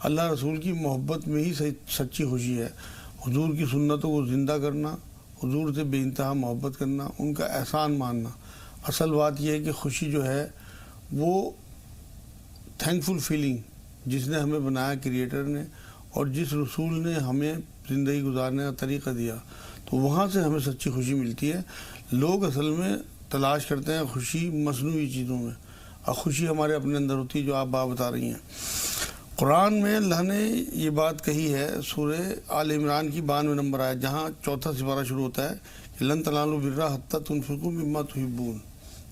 اللہ رسول کی محبت میں ہی سچی خوشی ہے. حضور کی سنتوں کو زندہ کرنا، حضور سے بے انتہا محبت کرنا، ان کا احسان ماننا. اصل بات یہ ہے کہ خوشی جو ہے وہ تھینکفل فیلنگ جس نے ہمیں بنایا کریٹر نے، اور جس رسول نے ہمیں زندگی گزارنے کا طریقہ دیا، تو وہاں سے ہمیں سچی خوشی ملتی ہے. لوگ اصل میں تلاش کرتے ہیں خوشی مصنوعی چیزوں میں، اور خوشی ہمارے اپنے اندر ہوتی ہے، جو آپ بات بتا رہی ہیں. قرآن میں اللہ نے یہ بات کہی ہے سورہ آل عمران کی 92 نمبر آیت، جہاں چوتھا سپارہ شروع ہوتا ہے کہ لن تنالوا البر حتی تنفقوا مما تحبون.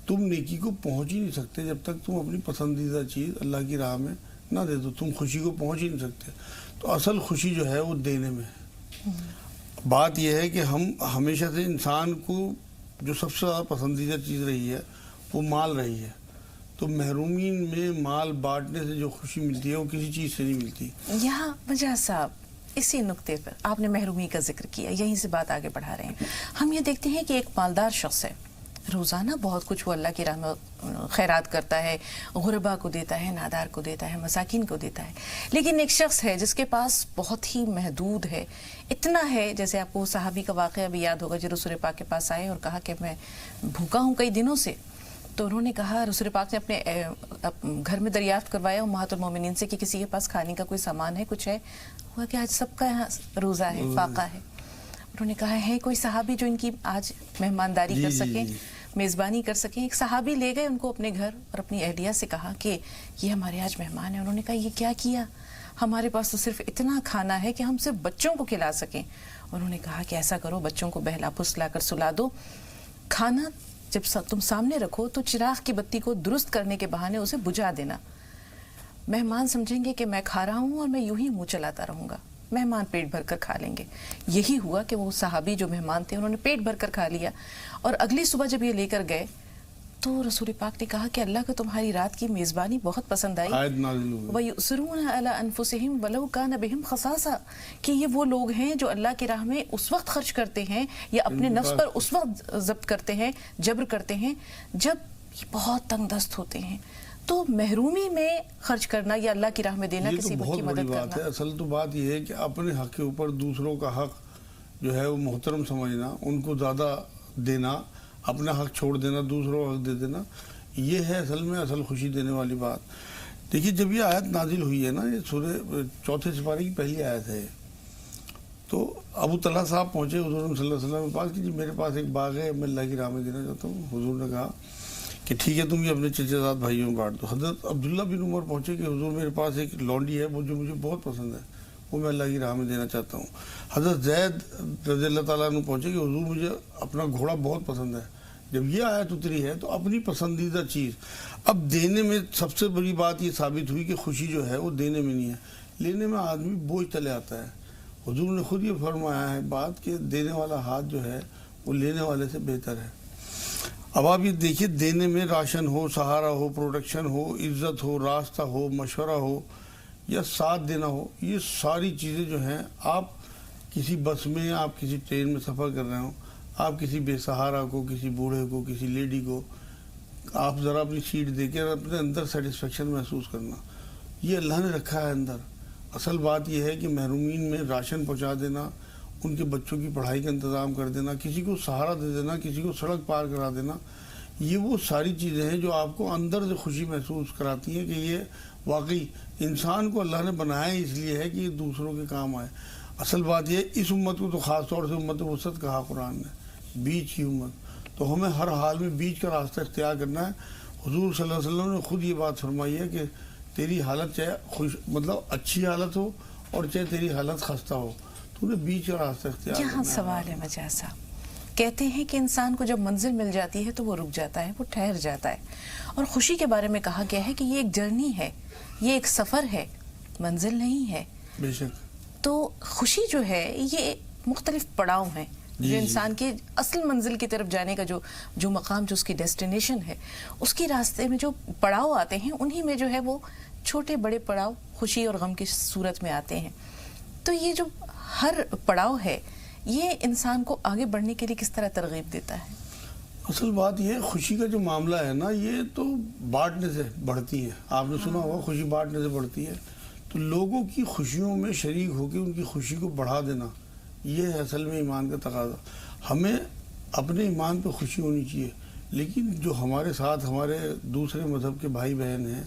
تم نیکی کو پہنچ ہی نہیں سکتے جب تک تم اپنی پسندیدہ چیز اللہ کی راہ میں نہ دے دو. تم خوشی کو پہنچ ہی نہیں سکتے. تو اصل خوشی جو ہے وہ دینے میں ہے. بات یہ ہے کہ ہم ہمیشہ سے انسان کو جو سب سے زیادہ پسندیدہ چیز رہی ہے وہ مال رہی ہے. تو محرومین میں مال بانٹنے سے جو خوشی ملتی ہے وہ کسی چیز سے نہیں ملتی. یہاں مجاز صاحب اسی نقطے پر آپ نے محرومی کا ذکر کیا، یہیں سے بات آگے بڑھا رہے ہیں. ہم یہ دیکھتے ہیں کہ ایک مالدار شخص ہے، روزانہ بہت کچھ وہ اللہ کی راہ میں خیرات کرتا ہے، غربا کو دیتا ہے، نادار کو دیتا ہے، مساکین کو دیتا ہے. لیکن ایک شخص ہے جس کے پاس بہت ہی محدود ہے. اتنا ہے جیسے آپ کو صحابی کا واقعہ بھی یاد ہوگا جو رسول پاک کے پاس آئے اور کہا کہ میں بھوکا ہوں کئی دنوں سے. تو انہوں نے کہا، رسول پاک نے اپنے گھر میں دریافت کروایا امہات المومنین سے کہ کسی کے پاس کھانے کا کوئی سامان ہے، کچھ ہے. ہوا کہ آج سب کا یہاں روزہ ہے، فاقہ ہے. انہوں نے کہا ہے کوئی صحابی جو ان کی آج مہمانداری کر سکیں، میزبانی کر سکیں. ایک صحابی لے گئے ان کو اپنے گھر اور اپنی اہلیہ سے کہا کہ یہ ہمارے آج مہمان ہیں. انہوں نے کہا یہ کیا کیا، ہمارے پاس تو صرف اتنا کھانا ہے کہ ہم صرف بچوں کو کھلا سکیں. انہوں نے کہا کہ ایسا کرو، بچوں کو بہلا پھسلا کر سلا دو، کھانا جب تم سامنے رکھو تو چراغ کی بتی کو درست کرنے کے بہانے اسے بجھا دینا. مہمان سمجھیں گے کہ میں کھا رہا ہوں اور میں یوں ہی منہ چلاتا رہوں گا. مہمان پیٹ بھر کر کھا لیں گے. یہی ہوا کہ وہ صحابی جو مہمان تھے انہوں نے پیٹ بھر کر کھا لیا. اور اگلی صبح جب یہ لے کر گئے تو رسول پاک نے کہا کہ اللہ کو تمہاری رات کی میزبانی بہت پسند آئی. وَيُؤْثِرُونَ عَلَىٰ أَنفُسِهِمْ وَلَوْ كَانَ بِهِمْ خَصَاصَةٌ، کہ یہ وہ لوگ ہیں جو اللہ کی راہ میں اس وقت خرچ کرتے ہیں یا اپنے نفس پر اس وقت ضبط کرتے ہیں، جبر کرتے ہیں جب یہ بہت تنگ دست ہوتے ہیں. تو محرومی میں خرچ کرنا یا اللہ کی راہ میں دینا، کسی کی مدد کرنا، ہے. اصل تو بات یہ ہے کہ اپنے حق کے اوپر دوسروں کا حق جو ہے وہ محترم سمجھنا، ان کو زیادہ دینا، اپنا حق چھوڑ دینا، دوسروں کا حق دے دینا، یہ ہے اصل میں اصل خوشی دینے والی بات. دیکھیے جب یہ آیت نازل ہوئی ہے نا، یہ سورہ چوتھے سپارے کی پہلی آیت ہے، تو ابو طلحہ صاحب پہنچے حضور صلی اللہ علیہ وسلم کے پاس کہ جی میرے پاس ایک باغ ہے، میں اللہ کی راہ میں دینا چاہتا ہوں. حضور نے کہا کہ ٹھیک ہے تم یہ اپنے چچا زاد بھائیوں میں بانٹ دو. حضرت عبداللہ بن عمر پہنچے کہ حضور میرے پاس ایک لونڈی ہے وہ جو مجھے بہت پسند ہے، وہ میں اللہ کی راہ میں دینا چاہتا ہوں. حضرت زید رضی اللہ تعالیٰ عنہ پہنچے کہ حضور مجھے اپنا گھوڑا بہت پسند ہے. جب یہ آیت اتری ہے تو اپنی پسندیدہ چیز. اب دینے میں سب سے بڑی بات یہ ثابت ہوئی کہ خوشی جو ہے وہ دینے میں نہیں ہے، لینے میں آدمی بوجھ تلے آتا ہے. حضور نے خود یہ فرمایا ہے بات کہ دینے والا ہاتھ جو ہے وہ لینے والے سے بہتر ہے. اب آپ یہ دیکھیے، دینے میں راشن ہو، سہارا ہو، پروٹیکشن ہو، عزت ہو، راستہ ہو، مشورہ ہو یا ساتھ دینا ہو، یہ ساری چیزیں جو ہیں، آپ کسی بس میں، آپ کسی ٹرین میں سفر کر رہے ہوں، آپ کسی بے سہارا کو، کسی بوڑھے کو، کسی لیڈی کو آپ ذرا اپنی سیٹ دے کے اپنے اندر سیٹسفیکشن محسوس کرنا، یہ اللہ نے رکھا ہے اندر. اصل بات یہ ہے کہ محرومین میں راشن پہنچا دینا، ان کے بچوں کی پڑھائی کا انتظام کر دینا، کسی کو سہارا دے دینا، کسی کو سڑک پار کرا دینا، یہ وہ ساری چیزیں ہیں جو آپ کو اندر سے خوشی محسوس کراتی ہیں کہ یہ واقعی انسان کو اللہ نے بنایا اس لیے ہے کہ یہ دوسروں کے کام آئے. اصل بات یہ اس امت کو تو خاص طور سے امت وسط کہا قرآن نے، بیچ کی امت. تو ہمیں ہر حال میں بیچ کا راستہ اختیار کرنا ہے. حضور صلی اللہ علیہ وسلم نے خود یہ بات فرمائی ہے کہ تیری حالت چاہے مطلب اچھی حالت ہو اور چاہے تیری حالت خستہ ہو، تو نے بیچ کا راستہ اختیار کرنا ہے. یہاں سوال ہے مجاز صاحب، کہتے ہیں کہ انسان کو جب منزل مل جاتی ہے تو وہ رک جاتا ہے، وہ ٹھہر جاتا ہے. اور خوشی کے بارے میں کہا گیا ہے کہ یہ ایک جرنی ہے، یہ ایک سفر ہے، منزل نہیں ہے. بے شک. تو خوشی جو ہے یہ مختلف پڑاؤ ہیں جو انسان کے اصل منزل کی طرف جانے کا جو مقام، جو اس کی ڈیسٹینیشن ہے، اس کی راستے میں جو پڑاؤ آتے ہیں انہی میں جو ہے وہ چھوٹے بڑے پڑاؤ خوشی اور غم کی صورت میں آتے ہیں. تو یہ جو ہر پڑاؤ ہے یہ انسان کو آگے بڑھنے کے لیے کس طرح ترغیب دیتا ہے؟ اصل بات یہ خوشی کا جو معاملہ ہے نا، یہ تو بانٹنے سے بڑھتی ہے. آپ نے سنا ہوگا خوشی بانٹنے سے بڑھتی ہے. تو لوگوں کی خوشیوں میں شریک ہو کے ان کی خوشی کو بڑھا دینا، یہ ہے اصل میں ایمان کا تقاضا۔ ہمیں اپنے ایمان پہ خوشی ہونی چاہیے، لیکن جو ہمارے ساتھ ہمارے دوسرے مذہب کے بھائی بہن ہیں،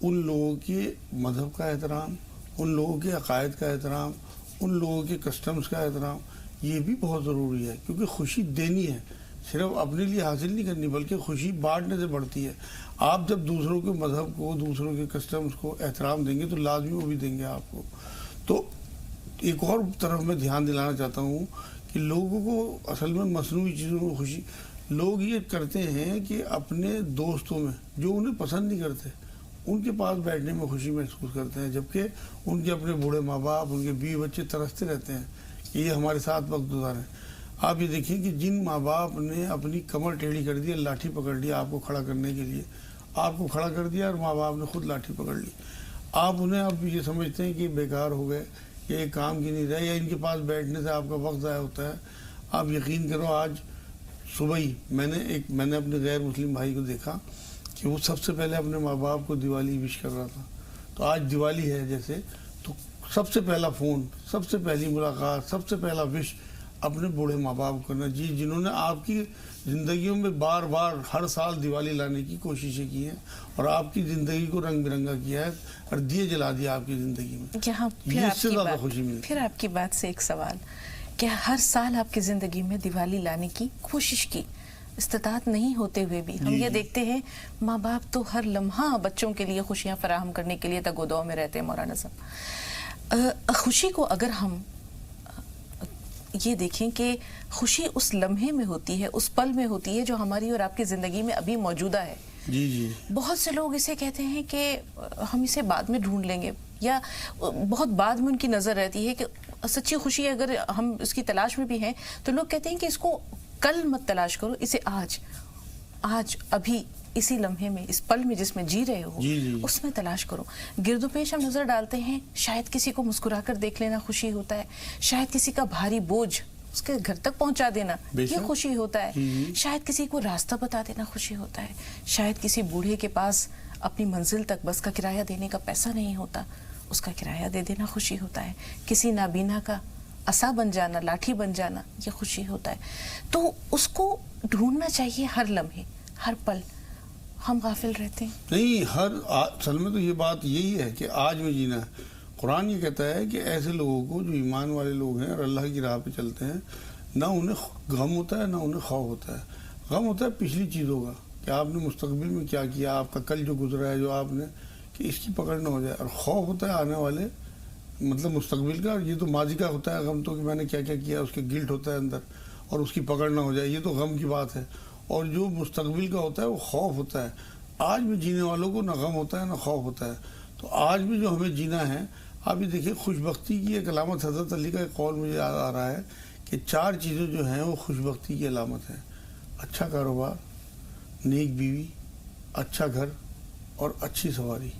ان لوگوں کے مذہب کا احترام، ان لوگوں کے عقائد کا احترام، ان لوگوں کے کسٹمز کا احترام، یہ بھی بہت ضروری ہے، کیونکہ خوشی دینی ہے، صرف اپنے لیے حاصل نہیں کرنی، بلکہ خوشی بانٹنے سے بڑھتی ہے۔ آپ جب دوسروں کے مذہب کو، دوسروں کے کسٹمز کو احترام دیں گے تو لازمی وہ بھی دیں گے آپ کو۔ تو ایک اور طرف میں دھیان دلانا چاہتا ہوں کہ لوگوں کو اصل میں مصنوعی چیزوں میں خوشی، لوگ یہ کرتے ہیں کہ اپنے دوستوں میں جو انہیں پسند نہیں کرتے ان کے پاس بیٹھنے میں خوشی محسوس کرتے ہیں، جبکہ ان کے اپنے بوڑھے ماں باپ، ان کے بیوی بچے ترستے رہتے ہیں کہ یہ ہمارے ساتھ وقت گزاریں۔ آپ یہ دیکھیں کہ جن ماں باپ نے اپنی کمر ٹیڑھی کر دی، لاٹھی پکڑ لیا آپ کو کھڑا کرنے کے لیے، آپ کو کھڑا کر دیا اور ماں باپ نے خود لاٹھی پکڑ لی، آپ انہیں اب یہ سمجھتے ہیں کہ بیکار ہو گئے، یہ کام کی نہیں رہے، یا ان کے پاس بیٹھنے سے آپ کا وقت ضائع ہوتا ہے۔ آپ یقین کرو، آج صبح ہی میں نے اپنے غیر مسلم بھائی کو دیکھا کہ وہ سب سے پہلے اپنے ماں باپ کو دیوالی وش کر رہا تھا۔ تو آج دیوالی ہے جیسے، تو سب سے پہلا فون، سب سے پہلی ملاقات، سب سے پہلا وش اپنے بوڑھے ماں باپ کو کرنا، جنہوں نے آپ کی زندگیوں میں بار بار ہر سال دیوالی لانے کی کوششیں کی ہیں اور آپ کی زندگی کو رنگ برنگا کیا ہے اور دیے جلا دیا آپ کی زندگی میں۔ یہاں یہ اس سے زیادہ خوشی ملتی ہے۔ پھر آپ کی بات سے ایک سوال، کیا ہر سال آپ کی زندگی میں دیوالی لانے کی کوشش کی، استطاعت نہیں ہوتے ہوئے بھی؟ ہم یہ دیکھتے ہیں ماں باپ تو ہر لمحہ بچوں کے لیے خوشیاں فراہم کرنے کے لیے تگ و دو میں رہتے ہیں۔ مولانا صاحب، خوشی کو اگر ہم یہ دیکھیں کہ خوشی اس لمحے میں ہوتی ہے، اس پل میں ہوتی ہے جو ہماری اور آپ کی زندگی میں ابھی موجودہ ہے۔ جی بہت سے لوگ اسے کہتے ہیں کہ ہم اسے بعد میں ڈھونڈ لیں گے، یا بہت بعد میں ان کی نظر رہتی ہے کہ سچی خوشی اگر ہم اس کی تلاش میں بھی ہیں تو لوگ کہتے ہیں کہ اس کو کل مت تلاش کرو، اسے آج ابھی اسی لمحے میں، اس پل میں جس میں جی رہے ہو اس میں تلاش کرو۔ گرد و پیش ہم نظر ڈالتے ہیں، شاید کسی کو مسکرا کر دیکھ لینا خوشی ہوتا ہے، شاید کسی کا بھاری بوجھ اس کے گھر تک پہنچا دینا یہ خوشی ہوتا ہے، شاید کسی کو راستہ بتا دینا خوشی ہوتا ہے، شاید کسی بوڑھے کے پاس اپنی منزل تک بس کا کرایہ دینے کا پیسہ نہیں ہوتا، اس کا کرایہ دے دینا خوشی ہوتا ہے، کسی نابینا کا عصا بن جانا، لاٹھی بن جانا، یہ خوشی ہوتا ہے۔ تو اس کو ڈھونڈنا چاہیے ہر لمحے، ہر پل۔ ہم غافل رہتے ہیں نہیں، اصل میں تو یہ بات یہی ہے کہ آج میں جینا ہے۔ قرآن یہ کہتا ہے کہ ایسے لوگوں کو جو ایمان والے لوگ ہیں اور اللہ کی راہ پہ چلتے ہیں، نہ انہیں غم ہوتا ہے نہ انہیں خوف ہوتا ہے۔ غم ہوتا ہے پچھلی چیزوں کا کہ آپ نے مستقبل میں کیا کیا، آپ کا کل جو گزرا ہے جو آپ نے، کہ اس کی پکڑ نہ ہو جائے، اور خوف ہوتا ہے آنے والے مطلب مستقبل کا، یہ تو ماضی کا ہوتا ہے غم، تو کہ میں نے کیا کیا کیا، اس کے گلٹ ہوتا ہے اندر اور اس کی پکڑ نہ ہو جائے، یہ تو غم کی بات ہے۔ اور جو مستقبل کا ہوتا ہے وہ خوف ہوتا ہے۔ آج میں جینے والوں کو نہ غم ہوتا ہے نہ خوف ہوتا ہے۔ تو آج بھی جو ہمیں جینا ہے، آپ یہ دیکھیں، خوش بختی کی ایک علامت، حضرت علی کا ایک قول مجھے یاد آ رہا ہے کہ 4 چیزیں جو ہیں وہ خوش بختی کی علامت ہیں: اچھا کاروبار، نیک بیوی، اچھا گھر اور اچھی سواری۔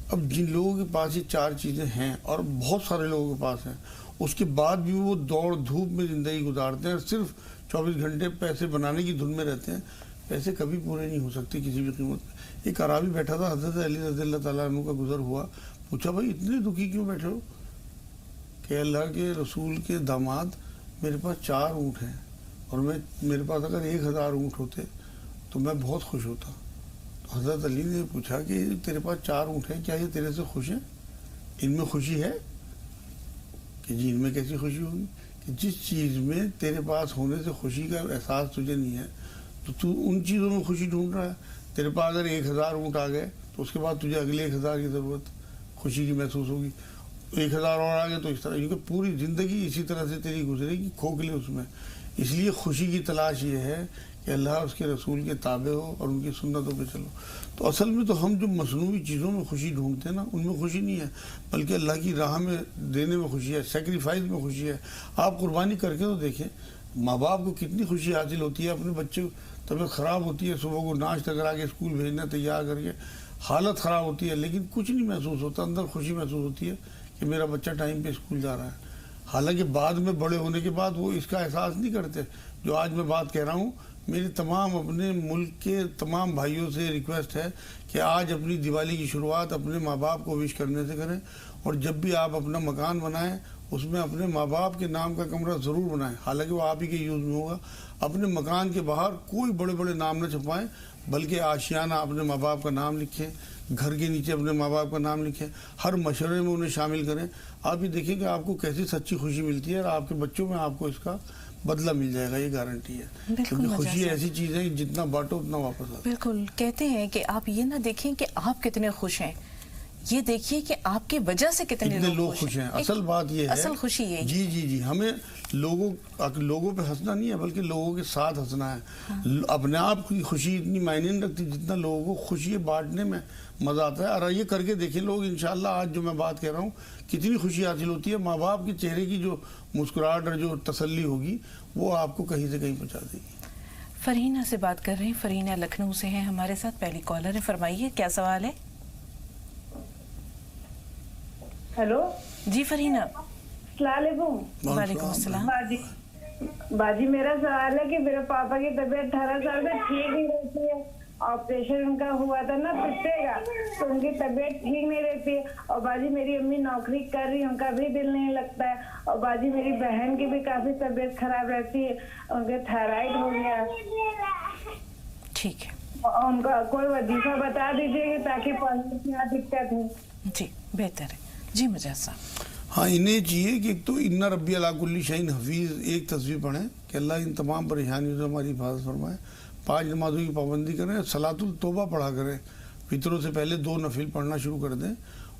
اب جن لوگوں کے پاس یہ 4 چیزیں ہیں، اور بہت سارے لوگوں کے پاس ہیں، اس کے بعد بھی وہ دوڑ دھوپ میں زندگی گزارتے ہیں، صرف 24 گھنٹے پیسے بنانے کی دھن میں رہتے ہیں، پیسے کبھی پورے نہیں ہو سکتے کسی بھی قیمت پہ۔ ایک عرابی بیٹھا تھا، حضرت علی رضی اللہ تعالیٰ عنہ کا گزر ہوا، پوچھا بھائی اتنے دکھی کیوں بیٹھے ہو؟ کہ اللہ کے رسول کے داماد، میرے پاس 4 اونٹ ہیں اور میرے پاس اگر 1000 اونٹ ہوتے تو میں بہت خوش ہوتا۔ تو حضرت علی نے پوچھا کہ تیرے پاس 4 اونٹ ہیں، کیا یہ تیرے سے خوش ہیں؟ ان میں خوشی ہے؟ کہ جی ان میں کیسی خوشی ہوگی؟ کہ جس چیز میں تیرے پاس ہونے سے خوشی کا احساس تجھے نہیں ہے تو ان چیزوں میں خوشی ڈھونڈ رہا ہے۔ تیرے پاس اگر 1000 اونٹ آ گئے تو اس کے بعد تجھے اگلے 1000 کی ضرورت، خوشی کی محسوس ہوگی، 1000 اور آ گئے تو اس طرح، کیونکہ پوری زندگی اسی طرح سے تیری گزرے گی کھوکھلے اس میں۔ اس لیے خوشی کی تلاش یہ ہے کہ اللہ اس کے رسول کے تابع ہو اور ان کی سنتوں پہ چلو۔ تو اصل میں تو ہم جو مصنوعی چیزوں میں خوشی ڈھونڈتے ہیں نا، ان میں خوشی نہیں ہے، بلکہ اللہ کی راہ میں دینے میں خوشی ہے، سیکریفائز میں خوشی ہے۔ آپ قربانی کر کے تو دیکھیں، ماں باپ کو کتنی خوشی حاصل ہوتی ہے، اپنے بچے طبیعت خراب ہوتی ہے، صبح کو ناشتہ کرا کے اسکول بھیجنا تیار کر کے، حالت خراب ہوتی ہے لیکن کچھ نہیں محسوس ہوتا، اندر خوشی محسوس ہوتی ہے کہ میرا بچہ ٹائم پہ اسکول جا رہا ہے۔ حالانکہ بعد میں بڑے ہونے کے بعد وہ اس کا احساس نہیں کرتے۔ جو آج میں بات کہہ رہا ہوں، میری تمام اپنے ملک کے تمام بھائیوں سے ریکویسٹ ہے کہ آج اپنی دیوالی کی شروعات اپنے ماں باپ کو وش کرنے سے کریں، اور جب بھی آپ اپنا مکان بنائیں اس میں اپنے ماں باپ کے نام کا کمرہ ضرور بنائیں، حالانکہ وہ آپ ہی کے یوز میں ہوگا۔ اپنے مکان کے باہر کوئی بڑے بڑے نام نہ چھپائیں، بلکہ آشیانہ اپنے ماں باپ کا نام لکھیں، گھر کے نیچے اپنے ماں باپ کا نام لکھیں، ہر مشورے میں انہیں شامل کریں۔ آپ یہ دیکھیں کہ آپ کو کیسی سچی خوشی ملتی ہے، اور آپ کے بچوں میں آپ کو اس کا بدلہ مل جائے گا، یہ گارنٹی ہے، کیونکہ خوشی ایسی چیز ہے کہ جتنا بانٹو اتنا واپس آتا ہے۔ بالکل، کہتے ہیں کہ آپ یہ نہ دیکھیں کہ آپ کتنے خوش ہیں، یہ دیکھیے کہ آپ کی وجہ سے کتنے لوگ خوش ہیں۔ اصل بات یہ ہے، اصل خوشی یہ جی ہمیں لوگوں پہ ہنسنا نہیں ہے، بلکہ لوگوں کے ساتھ ہنسنا ہے۔ اپنے آپ کی خوشی اتنی معنی نہیں رکھتی جتنا لوگوں کو خوشی بانٹنے میں مزہ آتا ہے۔ اور یہ کر کے دیکھیں لوگ، انشاءاللہ آج جو میں بات کہہ رہا ہوں کتنی خوشی حاصل ہوتی ہے، ماں باپ کے چہرے کی جو مسکراہٹ اور جو تسلی ہوگی وہ آپ کو کہیں سے کہیں پہنچا دے گی۔ فرینہ سے بات کر رہے ہیں، فرینہ لکھنؤ سے ہیں ہمارے ساتھ، پہلی کالر ہے، فرمائیے کیا سوال ہے؟ ہیلو جی فرینہ۔ السلام علیکم۔ وعلیکم السلام۔ باجی میرا سوال ہے کہ میرے پاپا کی طبیعت 18 سال سے ٹھیک نہیں رہتی ہے، آپریشن ان کا ہوا تھا نا پتے کا، تو ان کی طبیعت ٹھیک نہیں رہتی ہے، اور باجی میری امی نوکری کر رہی، ان کا بھی دل نہیں لگتا ہے، اور باجی میری بہن کی بھی کافی طبیعت خراب رہتی ہے، ان کے تھائرائڈ ہو گیا۔ ٹھیک ہے، ان کا کوئی وظیفہ بتا دیجیے کہ تاکہ پڑھنے کی نہ دقت ہو۔ جی بہتر ہے، جی مجاز صاحب۔ ہاں، انہیں چاہیے کہ ایک تو اِنَّ رَبِّي عَلَىٰ كُلِّ شَيْءٍ حفیظ ایک تصویر پڑھیں کہ اللہ ان تمام پریشانیوں سے ہماری حفاظت فرمائے، 5 نمازوں کی پابندی کریں، صلاۃ التوبہ پڑھا کریں، فطروں سے پہلے 2 نفل پڑھنا شروع کر دیں،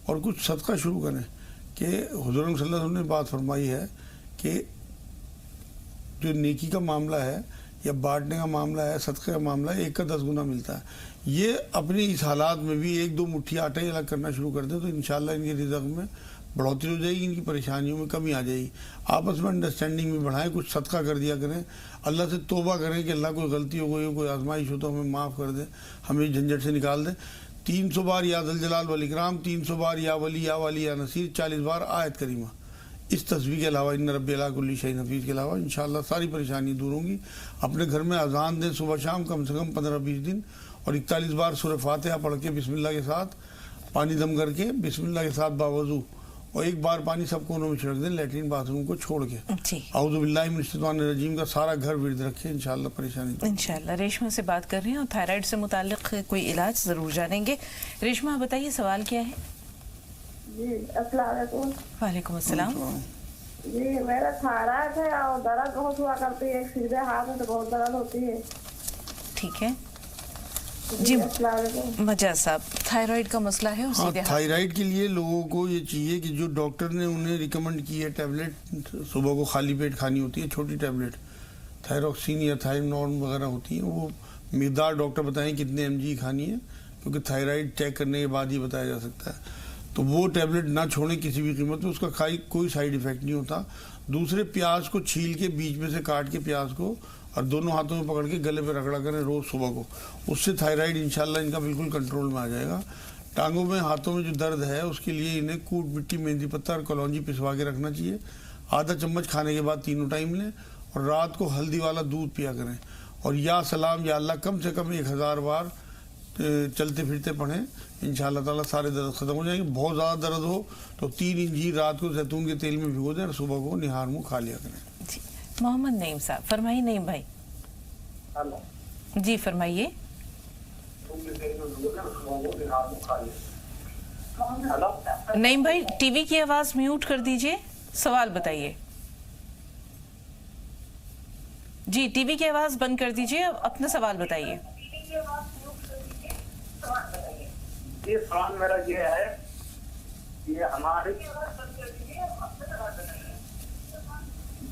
اور کچھ صدقہ شروع کریں کہ حضور صلی اللہ علیہ وسلم نے بات فرمائی ہے کہ جو نیکی کا معاملہ ہے یا بانٹنے کا معاملہ ہے، صدقے کا معاملہ ہے، 1 کا 10 گنا ملتا ہے۔ یہ اپنی اس حالات میں بھی 1-2 مٹھی آٹا ہی الگ کرنا شروع کر دیں تو انشاءاللہ ان کے رزق میں بڑھوتری ہو جائے گی، ان کی پریشانیوں میں کمی آ جائے گی۔ آپس میں انڈرسٹینڈنگ بھی بڑھائیں، کچھ صدقہ کر دیا کریں، اللہ سے توبہ کریں کہ اللہ کوئی غلطی ہو گئی ہو، کوئی آزمائش ہو تو ہمیں معاف کر دے، ہمیں جھنجھٹ سے نکال دے۔ 300 بار یا ذوالجلال والاکرام، 300 بار یا ولی یا والی یا نصیر، 40 بار آیت کریمہ۔ اس تصویر کے علاوہ اِنَّ رَبِّي عَلَىٰ كُلِّ شَيْءٍ حفیظ کے علاوہ انشاءاللہ ساری پریشانی دور ہوں گی۔ اپنے گھر میں اذان دیں صبح شام، کم سے کم 15-20 دن، اور 41 بار سورہ فاتحہ پڑھ کے بسم اللہ کے ساتھ پانی دم کر کے بسم اللہ کے ساتھ باوضو، اور 1 بار پانی سب کونوں میں چھڑک دیں، لیٹرین باتھ روم کو چھوڑ کے۔ اعوذ باللہ من الشیطان الرجیم کا سارا گھر ورد رکھے، انشاءاللہ پریشانی دور۔ انشاءاللہ۔ ریشما سے بات کر رہے ہیں اور تھائرائڈ سے متعلق کوئی علاج ضرور جانیں گے۔ ریشما بتائیے سوال کیا ہے؟ جی السلام علیکم۔ وعلیکم السلام۔ جی میرا تھائرائڈ ہے اور درد بہت ہوا کرتی ہے، سیدھے ہاتھ میں تو بہت درد ہوتی ہے۔ ٹھیک ہے جی، السلام علیکم۔ مجاز صاحب، تھائرائڈ کا مسئلہ ہے اور سیدھے تھائرائڈ کے لیے لوگوں کو یہ چاہیے کہ جو ڈاکٹر نے انہیں ریکمنڈ کی ہے ٹیبلٹ صبح کو خالی پیٹ کھانی ہوتی ہے، چھوٹی ٹیبلٹ تھائروکسین یا تھائرونورم وغیرہ ہوتی ہیں، وہ مقدار ڈاکٹر بتائیں کتنے mg کھانی ہے، کیونکہ تھائرائڈ چیک کرنے کے بعد ہی بتایا جا سکتا ہے۔ تو وہ ٹیبلٹ نہ چھوڑیں کسی بھی قیمت میں، اس کا کوئی سائیڈ ایفیکٹ نہیں ہوتا۔ دوسرے، پیاز کو چھیل کے بیچ میں سے کاٹ کے پیاز کو اور دونوں ہاتھوں میں پکڑ کے گلے پہ رگڑا کریں روز صبح کو، اس سے تھائرائڈ انشاءاللہ ان کا بالکل کنٹرول میں آ جائے گا۔ ٹانگوں میں ہاتھوں میں جو درد ہے اس کے لیے انہیں کوٹ مٹی، مہندی پتہ اور کلونجی پسوا کے رکھنا چاہیے، آدھا چمچ کھانے کے بعد 3 ٹائم لیں، اور رات کو ہلدی والا دودھ پیا کریں، اور یا سلام یا اللہ کم سے کم 1000 بار چلتے پھرتے پڑھیں، انشاءاللہ تعالیٰ سارے درد ختم ہو جائیں گے۔ بہت زیادہ درد ہو تو 3 انجیر رات کو زیتون کے تیل میں بھگو دیں اور صبح کو نہار منہ کھا لیا کریں۔ جی محمد نعیم صاحب، فرمائیے نعیم بھائی۔ جی فرمائیے۔ نعیم بھائی ٹی وی کی آواز میوٹ کر دیجئے، سوال بتائیے۔ جی ٹی وی کی آواز بند کر دیجئے، اپنا سوال بتائیے۔ یہ سوال میرا یہ ہے کہ ہمارے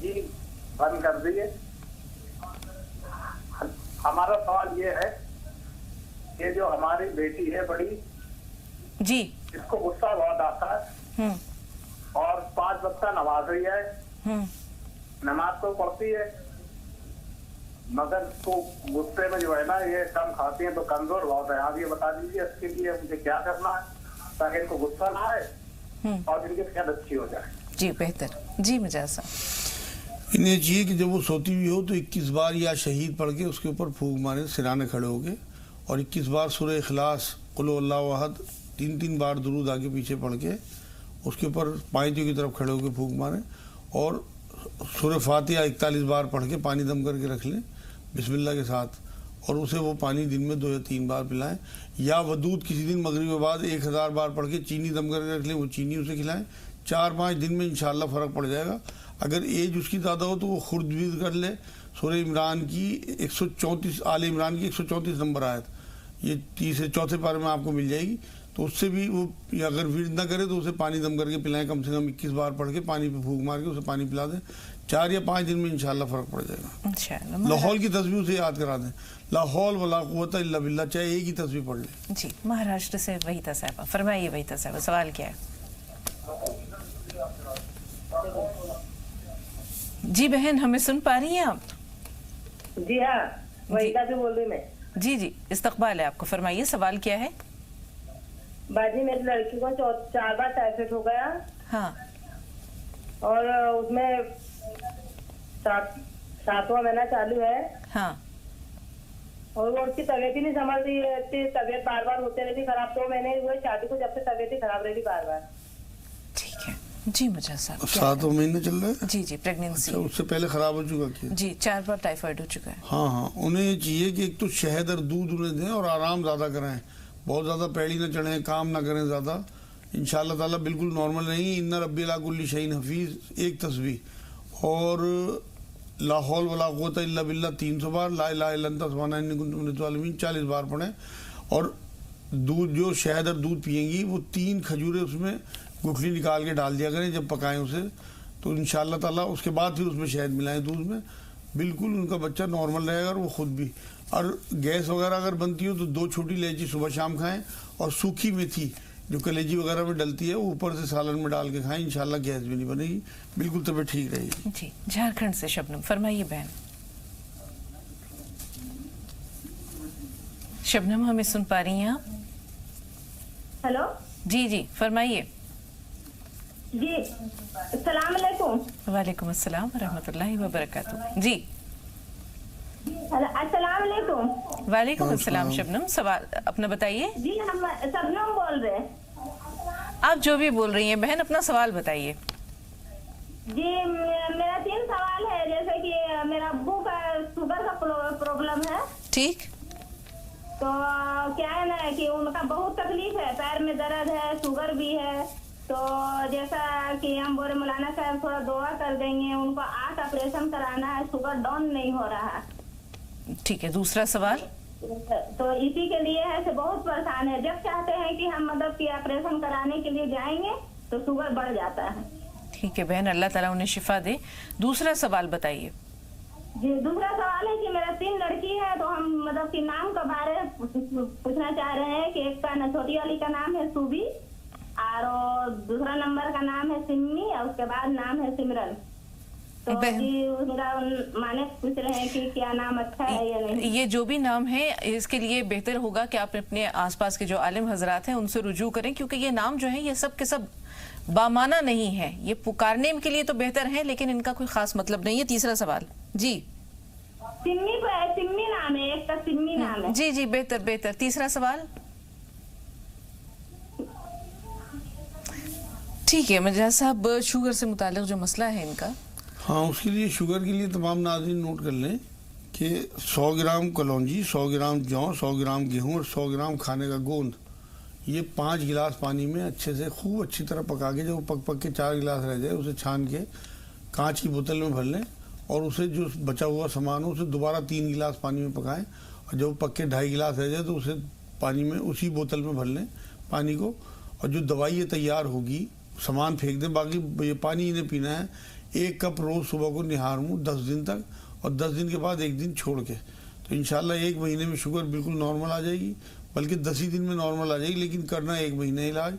جی بند کر دیجیے۔ ہمارا سوال یہ ہے کہ جو ہماری بیٹی ہے بڑی، جی اس کو غصہ بہت آتا ہے اور 5 وقت نماز رہی ہے، نماز تو پڑھتی ہے مگر اس کو غصے میں جو ہے نا یہ کم کھاتی ہیں تو کمزور بہت ہے۔ آپ یہ بتا دیجیے اس کے لیے مجھے کیا کرنا ہے تاکہ ان کو غصہ نہ آئے اور ان کی صحت اچھی ہو جائے۔ جی بہتر، جی مجاز صاحب۔ انہیں چاہیے کہ جب وہ سوتی ہوئی ہو تو 21 بار یا شہید پڑھ کے اس کے اوپر پھونک مارے سرانے کھڑے ہو کے، اور 21 بار سورہ اخلاص، قل اللہ احد، 3 بار درود آگے پیچھے پڑھ کے اس کے اوپر پائنتیوں کی طرف کھڑے ہو کے پھونک ماریں، اور سورہ فاتحہ 41 بار پڑھ کے پانی دم کر کے رکھ لیں بسم اللہ کے ساتھ، اور اسے وہ پانی دن میں 2 یا 3 بار پلائیں، یا ودود کسی دن مغرب کے بعد 1000 بار پڑھ کے چینی دم کر کے رکھ لیں، وہ چینی اسے کھلائیں، 4-5 دن میں انشاءاللہ فرق پڑ جائے گا۔ اگر ایج اس کی زیادہ ہو تو وہ خرد بھی کر لے، سورہ عمران کی 134، آل عمران کی 134 نمبر آیت، یہ تیسرے چوتھے پارے میں آپ کو مل جائے گی، تو اس سے بھی وہ اگر ورد نہ کرے تو اسے پانی دم کر کے پلائیں، کم سے کم 21 بار پڑھ کے پانی پہ پھونک مار کے اسے پانی پلا دیں، 4 یا 5 دن میں انشاءاللہ فرق پڑ جائے گا۔ انشاءاللہ۔ لاہور کی تسبیح اسے یاد کرا دیں، لا حول ولا قوت الا باللہ، چاہے ایک ہی تسبیح پڑھ لیں۔ جی مہاراشٹر سے وحیدہ صاحبہ، فرمائیے وحیدہ صاحبہ، سوال کیا ہے؟ جی بہن ہمیں سن پا رہی ہیں آپ؟ جی ہاں، وحیدہ سے بول رہی میں۔ جی جی استقبال ہے آپ کو، فرمائیے سوال کیا ہے؟ باجی میری لڑکی کو 4 بار ٹائیفائڈ ہو گیا، ہاں اور اس میں 7واں مہینہ چالو ہے، ہاں اور وہ اس کی طبیعت ہی نہیں سنبھل رہی ہے، اس کی طبیعت بار بار ہوتے رہتی خراب، 2 مہینے ہوئے شادی کو جب سے طبیعت ہی خراب رہتی بار بار۔ ٹھیک ہے جی مجاز صاحب، 7واں مہینہ چل رہا ہے؟ جی جی پریگنینسی، اس سے پہلے خراب ہو چکا کیا؟ جی 4 بار ٹائیفائڈ ہو چکا ہے۔ ہاں انہیں یہ چاہیے کہ ایک تو شہد اور دودھ انہیں دیں اور آرام زیادہ کریں، بہت زیادہ پیڑی نہ چڑھیں، کام نہ کریں زیادہ، انشاءاللہ تعالیٰ بالکل نارمل نہیں۔ ان ربی علی کل شیء حفیظ ایک تسبیح، اور لا حول ولا قوت الا باللہ 300 بار، لا الہ الا انت سبحانک انی کنت من الظالمین 40 بار پڑھیں، اور دودھ جو شہد اور دودھ پئیں گی وہ 3 کھجوریں اس میں گٹھلی نکال کے ڈال دیا کریں جب پکائیں اسے، تو انشاءاللہ تعالیٰ اس کے بعد پھر اس میں شہد ملائیں دودھ میں، بالکل ان کا بچہ نارمل رہے گا، اور وہ خود بھی۔ اور گیس وغیرہ اگر بنتی ہو تو 2 چھوٹی الائچی صبح شام کھائیں، اور سوکھی میتھی جو کلیجی وغیرہ میں ڈلتی ہے وہ اوپر سے سالن میں ڈال کے کھائیں، انشاءاللہ گیس بھی نہیں بنے گی، بالکل طبیعت ٹھیک رہے گی۔ جی جھارکھنڈ سے شبنم، فرمائیے بہن۔ شبنم ہمیں سن پا رہی ہیں آپ؟ ہیلو جی جی فرمائیے۔ جی السلام علیکم۔ وعلیکم السلام ورحمۃ اللہ وبرکاتہ۔ جی السلام علیکم۔ وعلیکم السلام شبنم، سوال اپنا بتائیے۔ جی ہم شبنم بول رہے ہیں۔ آپ جو بھی بول رہی ہیں بہن، اپنا سوال بتائیے۔ جی میرا 3 سوال ہے، جیسے کہ میرا ابو کا شوگر کا پرابلم ہے، ٹھیک، تو کیا ہے نا کہ ان کا بہت تکلیف ہے، پیر میں درد ہے، شوگر بھی ہے، تو جیسا کہ ہم بولے مولانا صاحب تھوڑا دعا کر دیں گے، ان کو 8 آپریشن کرانا ہے، شوگر ڈاؤن نہیں ہو رہا۔ ٹھیک ہے، دوسرا سوال۔ تو اسی کے لیے ایسے بہت پریشان ہے، جب چاہتے ہیں کہ ہم مطلب کہ آپریشن کرانے کے لیے جائیں گے تو شوگر بڑھ جاتا ہے۔ ٹھیک ہے بہن، اللہ تعالیٰ انہیں شفا دے۔ دوسرا سوال بتائیے۔ جی دوسرا سوال ہے کہ میرا 3 لڑکی ہے، تو ہم مطلب کہ نام کے بارے پوچھنا چاہ رہے ہیں کہ ایک کا چھوٹی والی کا نام ہے سوبی، اور دوسرا نمبر کا نام ہے سمی، اور اس کے بعد نام ہے سمرن۔ تو جی ان کا مانے پوچھ رہے ہیں کہ کیا نام اچھا ہے یا نہیں۔ یہ جو بھی نام ہے، اس کے لیے بہتر ہوگا کہ آپ اپنے آس پاس کے جو عالم حضرات ہیں ان سے رجوع کریں، کیونکہ یہ نام جو ہیں یہ سب کے سب بامانہ نہیں ہے، یہ پکارنے کے لیے تو بہتر ہے لیکن ان کا کوئی خاص مطلب نہیں ہے۔ تیسرا سوال۔ جی سمی نام ہے، ایک کا سمی نام ہے۔ جی جی بہتر بہتر۔ تیسرا سوال۔ ٹھیک ہے مجاز صاحب، شوگر سے متعلق جو مسئلہ ہے ان کا، ہاں اس کے لیے شوگر کے لیے تمام ناظرین نوٹ کر لیں کہ 100 گرام کلونجی، 100 گرام جو، 100 گرام گیہوں اور 100 گرام کھانے کا گوند، یہ 5 گلاس پانی میں اچھے سے خوب اچھی طرح پکا کے، جب وہ پک کے 4 گلاس رہ جائے اسے چھان کے کانچ کی بوتل میں بھر لیں، اور اسے جو بچا ہوا سامان ہو اسے دوبارہ 3 گلاس پانی میں پکائیں، اور جب پک کے 2.5 گلاس رہ جائے تو اسے پانی میں اسی بوتل میں بھر لیں پانی کو، اور جو دوائی تیار ہوگی سامان پھینک دیں، باقی یہ پانی انہیں پینا ہے۔ 1 کپ روز صبح کو نہار منہ 10 دن تک، اور 10 دن کے بعد 1 دن چھوڑ کے، تو انشاءاللہ 1 مہینے میں شوگر بالکل نارمل آ جائے گی، بلکہ 10 ہی دن میں نارمل آ جائے گی، لیکن کرنا 1 مہینہ علاج۔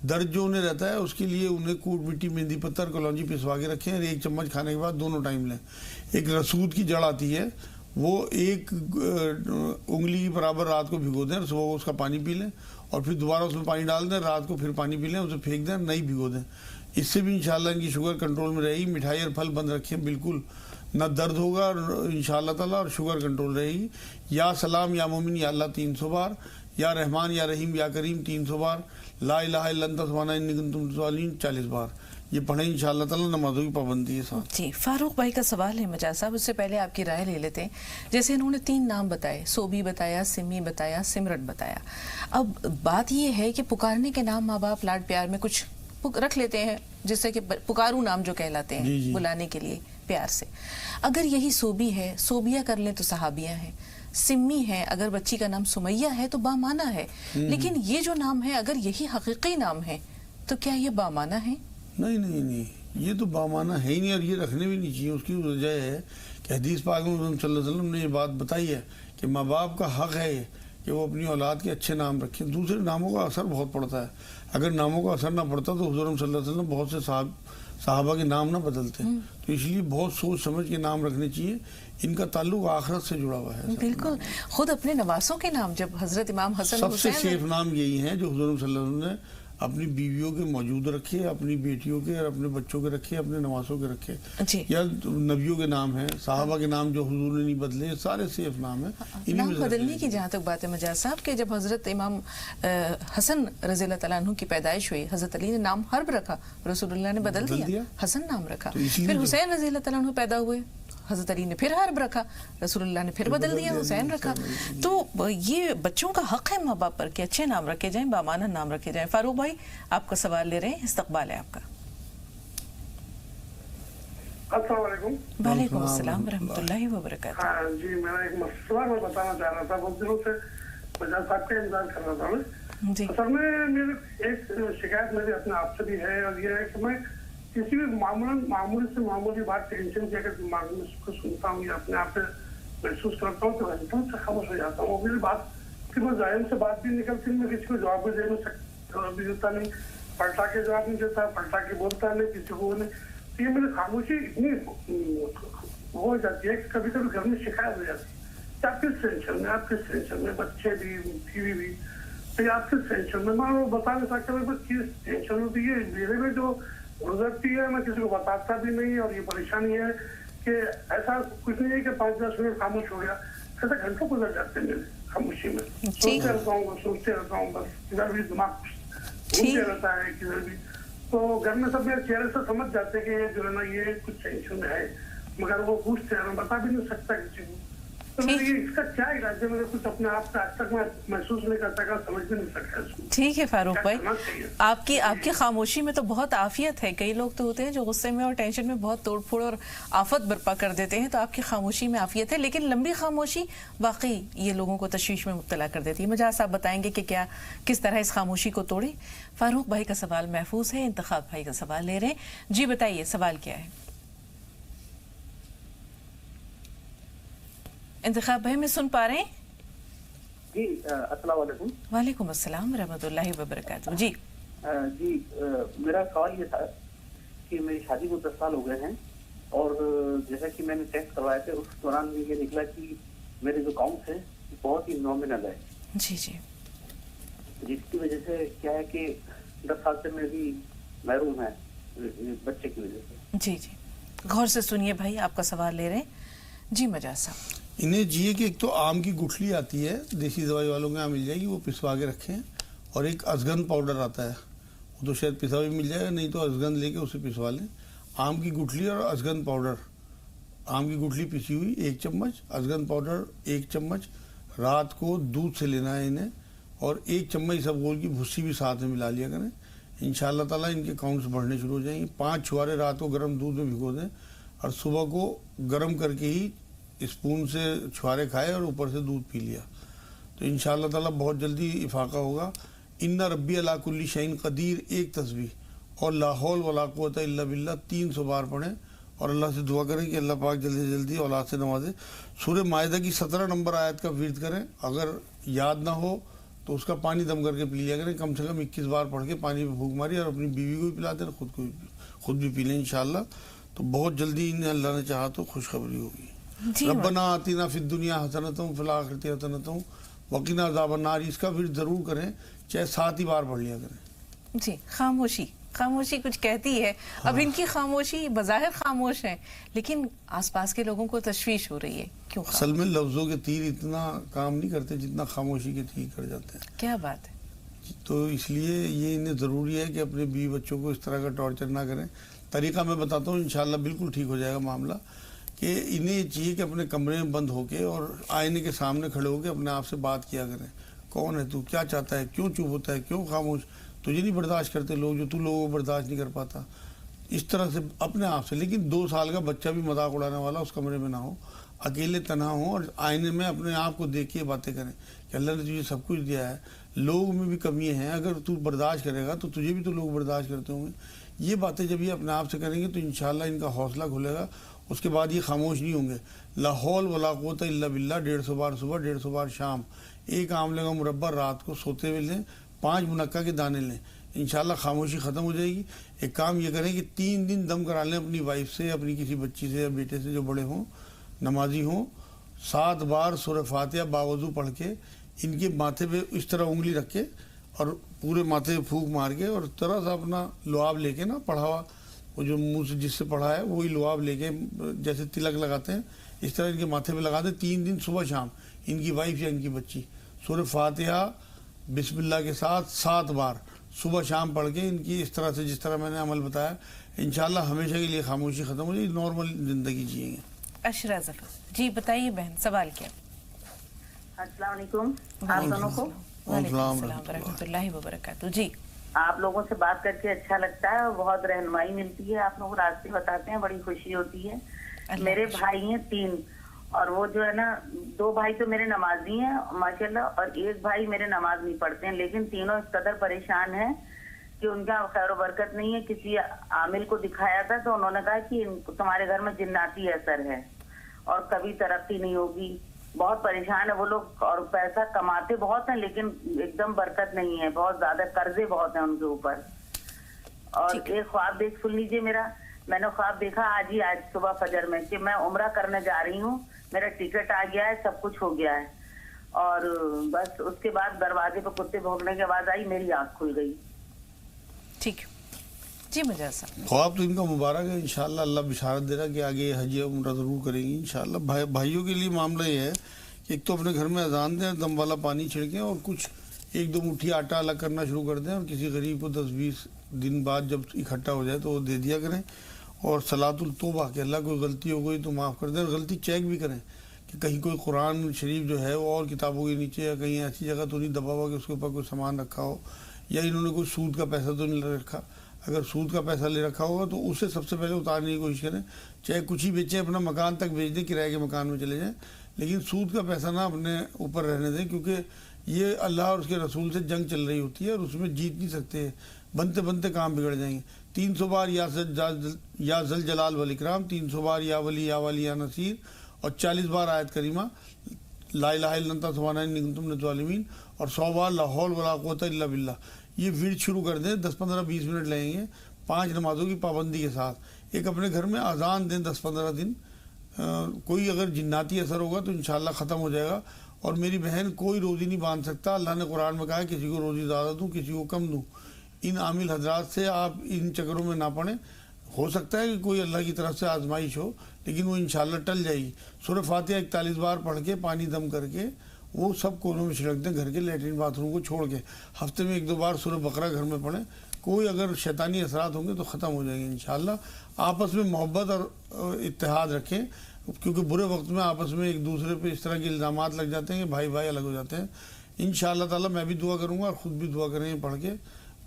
درد جو انہیں رہتا ہے اس کے لیے انہیں کوٹ مٹی، مہندی پتر، کلونجی پسوا کے رکھیں، اور 1 چمچ کھانے کے بعد دونوں ٹائم لیں۔ ایک رسود کی جڑ آتی ہے، وہ ایک انگلی کی برابر رات کو بھگو دیں اور صبح کو اس کا پانی پی لیں اور پھر دوبارہ اس میں پانی ڈال دیں, رات کو پھر پانی پی لیں, اسے پھینک دیں, نہیں بھگو دیں. اس سے بھی انشاءاللہ ان کی شوگر کنٹرول میں رہے گی. مٹھائی اور پھل بند رکھیں, بالکل نہ درد ہوگا اور انشاءاللہ تعالیٰ اور شوگر کنٹرول رہے گی. یا سلام یا مومن یا اللہ 300 بار, یا رحمان یا رحیم یا کریم 300 بار, لا الہ الا انت سبحانک انی کنت من الظالمین 40 بار. یہ پڑھیں انشاءاللہ تعالیٰ, نمازوں کی پابندی ہے ساتھ. جی فاروق بھائی کا سوال ہے مجاز صاحب, اس سے پہلے آپ کی رائے لے لیتے ہیں. جیسے انہوں نے 3 نام بتائے, صوبی بتایا, سمی بتایا, سمرت بتایا. اب بات یہ ہے کہ پکارنے کے نام ماں باپ لاڈ پیار میں کچھ رکھ لیتے ہیں, جس سے کہ پکارو نام جو کہلاتے ہیں بلانے کے لیے پیار سے. اگر یہی صوبی ہے, صوبیہ کر لیں تو صحابیہ ہیں. سمی ہے, اگر بچی کا نام سمیہ ہے تو بامانہ ہے. لیکن یہ جو نام ہے اگر یہی حقیقی نام ہے تو کیا یہ بامانہ ہے؟ نہیں, یہ تو بامانہ ہے ہی نہیں, اور یہ رکھنے بھی نہیں چاہیے. اس کی وجہ ہے کہ حدیث پاک میں صلی اللہ علیہ وسلم نے یہ بات بتائی ہے کہ ماں باپ کا حق ہے کہ وہ اپنی اولاد کے اچھے نام رکھیں. دوسرے ناموں کا اثر بہت پڑتا ہے. اگر ناموں کا اثر نہ پڑتا تو حضور صلی اللہ علیہ وسلم بہت سے صحابہ کے نام نہ بدلتے. تو اس لیے بہت سوچ سمجھ کے نام رکھنے چاہیے. ان کا تعلق آخرت سے جڑا ہوا ہے. بالکل, خود اپنے نواسوں کے نام جب حضرت امام حسن سب سے سیف نام یہی ہیں جو حضور صلی اللہ علیہ وسلم نے اپنی بیویوں کے موجود رکھے, اپنی بیٹیوں کے اور اپنے بچوں کے رکھے, اپنے نواسوں کے رکھے. یا نبیوں کے نام ہیں, صحابہ کے نام جو حضور نے نہیں بدلے, سارے سیف نام ہیں. نام بدلنے کی جہاں تک بات ہے مجاز صاحب کہ جب حضرت امام حسن رضی اللہ تعالیٰ عنہ کی پیدائش ہوئی, حضرت علی نے نام حرب رکھا, رسول اللہ نے بدل دیا, حسن نام رکھا. پھر حسین رضی اللہ تعالیٰ عنہ پیدا ہوئے, حضرت علی نے پھر حرب رکھا, رسول اللہ نے پھر بدل دیا, حسین رکھا. تو یہ بچوں کا حق ہے ماں باپ پر کہ اچھے نام رکھے جائیں, بامانہ نام رکھے جائیں. فاروق بھائی آپ کا سوال لے رہے ہیں, استقبال ہے آپ کا. السلام علیکم. وعلیکم السلام ورحمۃ اللہ وبرکاتہ. ہاں جی, میرا ایک مسئلہ میں بتانا چاہ رہا تھا. بہت دنوں سے مجاز صاحب کا انتظار کر رہا تھا میں. اصل میں میری ایک شکایت میری اپنے آپ سے بھی ہے, اور یہ ہے کہ میں کسی بھی معمولی سے معمولی بات ٹینشن سے اگر دماغ میں اس کو سنتا ہوں یا اپنے آپ سے محسوس کرتا ہوں تو گھنٹوں سے خاموش ہو جاتا ہوں. میری بات کہ میں ظاہر سے بات بھی نکلتی, میں کسی کو جواب بھی دیتا نہیں, پلٹا کے جواب نہیں دیتا, پلٹا کے بولتا نہیں کسی کو نہیں. تو یہ میری خاموشی اتنی ہو جاتی ہے کہ کبھی کبھی گھر میں شکایت ہو جاتی ہے. آپ کس ٹینشن میں, آپ کس ٹینشن میں, بچے بھی بیوی بھی, تو آپ کس ٹینشن میں. میں بتا نہیں سکتا میرے کو کس ٹینشن ہوتی ہے. میرے میں جو گزرتی ہے میں کسی کو بتاتا بھی نہیں, اور یہ پریشانی ہے کہ ایسا کچھ نہیں ہے کہ 5-10 منٹ خاموش ہو گیا, ایسا گھنٹوں گزر جاتے ہیں میرے خاموشی میں. سوچتے رہتا ہوں بس, کدھر بھی دماغ گھومتے رہتا ہے کدھر بھی. تو گھر میں سب میرے چہرے سے سمجھ جاتے ہیں کہ جو ہے نا یہ کچھ ٹینشن میں ہے, مگر وہ پوچھتے ہیں, میں بتا بھی نہیں سکتا کسی کو. تو اس کا کیا علاج ہے, میرے کچھ اپنے آپ سے آج تک میں محسوس نہیں کر سکا, سمجھ بھی نہیں سکا اس کو. ٹھیک ہے فاروق بھائی, آپ کی خاموشی میں تو بہت عافیت ہے. کئی لوگ تو ہوتے ہیں جو غصے میں اور ٹینشن میں بہت توڑ پھوڑ اور آفت برپا کر دیتے ہیں, تو آپ کی خاموشی میں عافیت ہے. لیکن لمبی خاموشی واقعی یہ لوگوں کو تشویش میں مبتلا کر دیتی ہے. مجاز آپ بتائیں گے کہ کس طرح اس خاموشی کو توڑیں. فاروق بھائی کا سوال محفوظ ہے, انتخاب بھائی کا سوال لے رہے ہیں. جی بتائیے سوال کیا ہے. انتخاب بھائی میں سن پا رہے ہیں؟ جی السلام علیکم. وعلیکم السلام ورحمۃ اللہ وبرکاتہ. جی جی میرا سوال یہ تھا کہ میری شادی کو 10 سال ہو گئے ہیں, اور جیسا کہ میں نے ٹیسٹ کروائے تھے اس دوران میں یہ نکلا کہ میرے جو کاؤنٹ ہے بہت ہی نامنل ہے. جی جی. جس کی وجہ سے کیا ہے کہ 10 سال سے میں بھی محروم ہے بچے کی وجہ سے. جی جی, غور سے سنیے بھائی, آپ کا سوال لے رہے ہیں. جی مجاز صاحب. انہیں چاہیے کہ ایک تو آم کی گٹھلی آتی ہے, دیسی دوائی والوں کے یہاں مل جائے گی, وہ پسوا کے رکھیں. اور ایک ازگند پاؤڈر آتا ہے, وہ تو شاید پسا بھی مل جائے گا, نہیں تو ازگند لے کے اسے پسوا لیں. آم کی گٹھلی اور ازگند پاؤڈر, آم کی گٹھلی پسی ہوئی 1 چمچ, ازگند پاؤڈر 1 چمچ, رات کو دودھ سے لینا ہے انہیں, اور 1 چمچ اسبگول کی بھسی بھی ساتھ میں ملا لیا کریں. انشاءاللہ تعالیٰ ان کے کاؤنٹس بڑھنے شروع ہو جائیں گے. 5 چھوارے رات کو گرم دودھ میں بھگو دیں, اور صبح کو گرم کر کے ہی اسپون سے چھوارے کھائے اور اوپر سے دودھ پی لیا, تو انشاءاللہ تعالیٰ بہت جلدی افاقہ ہوگا. ان ربی علی کل شیء قدیر 1 تسبیح, اور لا حول ولا قوت الا باللہ 300 بار پڑھیں, اور اللہ سے دعا کریں کہ اللہ پاک جلدی جلدی اولاد سے نوازے. سورہ مائدہ کی 17 نمبر آیت کا ورد کریں. اگر یاد نہ ہو تو اس کا پانی دم کر کے پی لیا کریں, کم سے کم 21 بار پڑھ کے پانی میں پھونک ماری, اور اپنی بیوی کو بھی پلا دیں, خود بھی پی لیں انشاءاللہ. تو بہت جلدی انہیں اللہ نے چاہا تو خوشخبری ہوگی. ربنا آتنا فی الدنیا حسنۃ وفی الآخرۃ حسنۃ وقنا عذاب النار، اس کا پھر ضرور کریں، چاہے 7 ہی بار پڑھ لیا کریں۔ جی، خاموشی کچھ کہتی ہے۔ اب ان کی خاموشی بظاہر خاموش ہے، لیکن آس پاس کے لوگوں کو تشویش ہو رہی ہے، کیوں؟ اصل میں لفظوں کے تیر اتنا کام نہیں کرتے جتنا خاموشی کے تیر کر جاتے ہیں۔ کیا بات ہے۔ تو اس لیے یہ انہیں ضروری ہے کہ اپنے بیوی بچوں کو اس طرح کا ٹارچر نہ کریں۔ طریقہ میں بتاتا ہوں، انشاءاللہ بالکل ٹھیک ہو جائے گا معاملہ، کہ انہیں یہ چاہیے کہ اپنے کمرے میں بند ہو کے اور آئینے کے سامنے کھڑے ہو کے اپنے آپ سے بات کیا کریں، کون ہے تو، کیا چاہتا ہے، کیوں چپ ہوتا ہے، کیوں خاموش، تجھے نہیں برداشت کرتے لوگ جو تو لوگوں کو برداشت نہیں کر پاتا، اس طرح سے اپنے آپ سے۔ لیکن 2 سال کا بچہ بھی مذاق اڑانے والا اس کمرے میں نہ ہو، اکیلے تنہا ہوں اور آئینے میں اپنے آپ کو دیکھ کے باتیں کریں کہ اللہ نے تجھے سب کچھ دیا ہے، لوگوں میں بھی کمی ہیں، اگر تو برداشت کرے گا تو تجھے بھی تو لوگ برداشت کرتے ہوں گے۔ یہ باتیں جب یہ اپنے آپ سے کریں گے تو انشاءاللہ ان کا حوصلہ کھلے گا، اس کے بعد یہ خاموش نہیں ہوں گے۔ لا حول ولا قوت الا باللہ 150 بار صبح 150 بار شام، 1 آملے کا مربع رات کو سوتے ہوئے لیں، 5 منقع کے دانے لیں، انشاءاللہ خاموشی ختم ہو جائے گی۔ ایک کام یہ کریں کہ 3 دن دم کرا لیں اپنی وائف سے، اپنی کسی بچی سے یا بیٹے سے جو بڑے ہوں، نمازی ہوں، 7 بار سورہ فاتحہ باوضو پڑھ کے ان کے ماتھے پہ اس طرح انگلی رکھ کے اور پورے ماتھے پہ پھونک مار کے اور طرح سا اپنا لعاب لے کے نا، پڑھا ہوا وہ جو منہ سے جس سے پڑھا ہے وہی لعاب لے کے جیسے تلک لگاتے ہیں اس طرح ان کے ماتھے پہ لگا دیں 3 دن صبح شام، ان کی وائف یا ان کی بچی سورہ فاتحہ بسم اللہ کے ساتھ 7 بار صبح شام پڑھ کے ان کی اس طرح سے جس طرح میں نے عمل بتایا، انشاءاللہ ہمیشہ کے لیے خاموشی ختم ہو جائے گی، نارمل زندگی جئیں گے۔ اشرا ظفر جی بتائیے بہن، سوال کیا؟ السلام علیکم آپ دونوں کو۔ وعلیکم السلام ورحمۃ اللہ وبرکاتہ۔ جی آپ لوگوں سے بات کر کے اچھا لگتا ہے اور بہت رہنمائی ملتی ہے، آپ لوگ راستے بتاتے ہیں، بڑی خوشی ہوتی ہے۔ میرے بھائی ہیں 3 اور وہ جو ہے نا 2 بھائی تو میرے نمازی ہیں ماشاءاللہ، اور 1 بھائی میرے نماز نہیں پڑھتے ہیں، لیکن تینوں اس قدر پریشان ہیں کہ ان کا خیر و برکت نہیں ہے۔ کسی عامل کو دکھایا تھا تو انہوں نے کہا کہ تمہارے گھر میں جناتی اثر ہے اور کبھی ترقی نہیں ہوگی، بہت پریشان ہے وہ لوگ، اور پیسہ کماتے بہت ہیں لیکن ایک دم برکت نہیں ہے، بہت زیادہ قرضے بہت ہیں ان کے اوپر۔ اور ایک خواب سن لیجیے میرا، میں نے خواب دیکھا آج صبح فجر میں کہ میں عمرہ کرنے جا رہی ہوں، میرا ٹکٹ آ گیا ہے، سب کچھ ہو گیا ہے، اور بس اس کے بعد دروازے پہ کتے بھونکنے کی آواز آئی، میری آنکھ کھل گئی۔ ٹھیک جی مجاز صاحب، خواب تو ان کا مبارک ہے، انشاءاللہ اللہ بشارت دے رہا کہ آگے حج یا عمرہ ضرور کریں گی انشاءاللہ۔ بھائیوں کے لیے معاملہ یہ ہے کہ ایک تو اپنے گھر میں اذان دیں، دم والا پانی چھڑکیں اور کچھ 1-2 مٹھی آٹا الگ کرنا شروع کر دیں، اور کسی غریب کو 10-20 دن بعد جب اکٹھا ہو جائے تو وہ دے دیا کریں، اور صلاۃ التوبہ کہ اللہ کوئی غلطی ہو گئی تو معاف کر دیں، اور غلطی چیک بھی کریں کہ کہیں کوئی قرآن شریف جو ہے وہ اور کتابوں کے نیچے یا کہیں ایسی جگہ تو نہیں دبا ہوا کہ اس کے اوپر کوئی سامان رکھا ہو، یا انہوں نے کوئی سود کا پیسہ تو نہیں رکھا۔ اگر سود کا پیسہ لے رکھا ہوگا تو اسے سب سے پہلے اتارنے کی کوشش کریں، چاہے کچھ ہی بیچیں، اپنا مکان تک بیچ دیں، کرائے کے مکان میں چلے جائیں، لیکن سود کا پیسہ نہ اپنے اوپر رہنے دیں، کیونکہ یہ اللہ اور اس کے رسول سے جنگ چل رہی ہوتی ہے اور اس میں جیت نہیں سکتے، بنتے بنتے کام بگڑ جائیں گے۔ 300 بار یا ذل جلال والاکرام، 300 بار یا ولی یا ولی یا نصیر، اور 40 بار آیت کریمہ لا الہ الا انت سبحانک انی کنت من الظالمین، اور 100 بار لا حول ولا قوت الا باللہ۔ یہ ورد شروع کر دیں، 10-15-20 منٹ لگیں گے، 5 نمازوں کی پابندی کے ساتھ۔ ایک اپنے گھر میں اذان دیں 10-15 دن، کوئی اگر جناتی اثر ہوگا تو انشاءاللہ ختم ہو جائے گا۔ اور میری بہن کوئی روزی نہیں باندھ سکتا، اللہ نے قرآن میں کہا ہے کسی کو روزی زیادہ دوں کسی کو کم دوں، ان عامل حضرات سے آپ ان چکروں میں نہ پڑیں۔ ہو سکتا ہے کہ کوئی اللہ کی طرف سے آزمائش ہو، لیکن وہ انشاءاللہ ٹل جائے گی۔ سورہ فاتحہ 41 بار پڑھ کے پانی دم کر کے وہ سب کونوں میں چھڑک دیں، گھر کے لیٹرین باتھ روم کو چھوڑ کے۔ ہفتے میں 1-2 بار سورہ بقرہ گھر میں پڑھیں، کوئی اگر شیطانی اثرات ہوں گے تو ختم ہو جائیں گے انشاءاللہ۔ آپس میں محبت اور اتحاد رکھیں، کیونکہ برے وقت میں آپس میں ایک دوسرے پہ اس طرح کے الزامات لگ جاتے ہیں کہ بھائی بھائی الگ ہو جاتے ہیں۔ انشاءاللہ تعالیٰ میں بھی دعا کروں گا اور خود بھی دعا کریں پڑھ کے،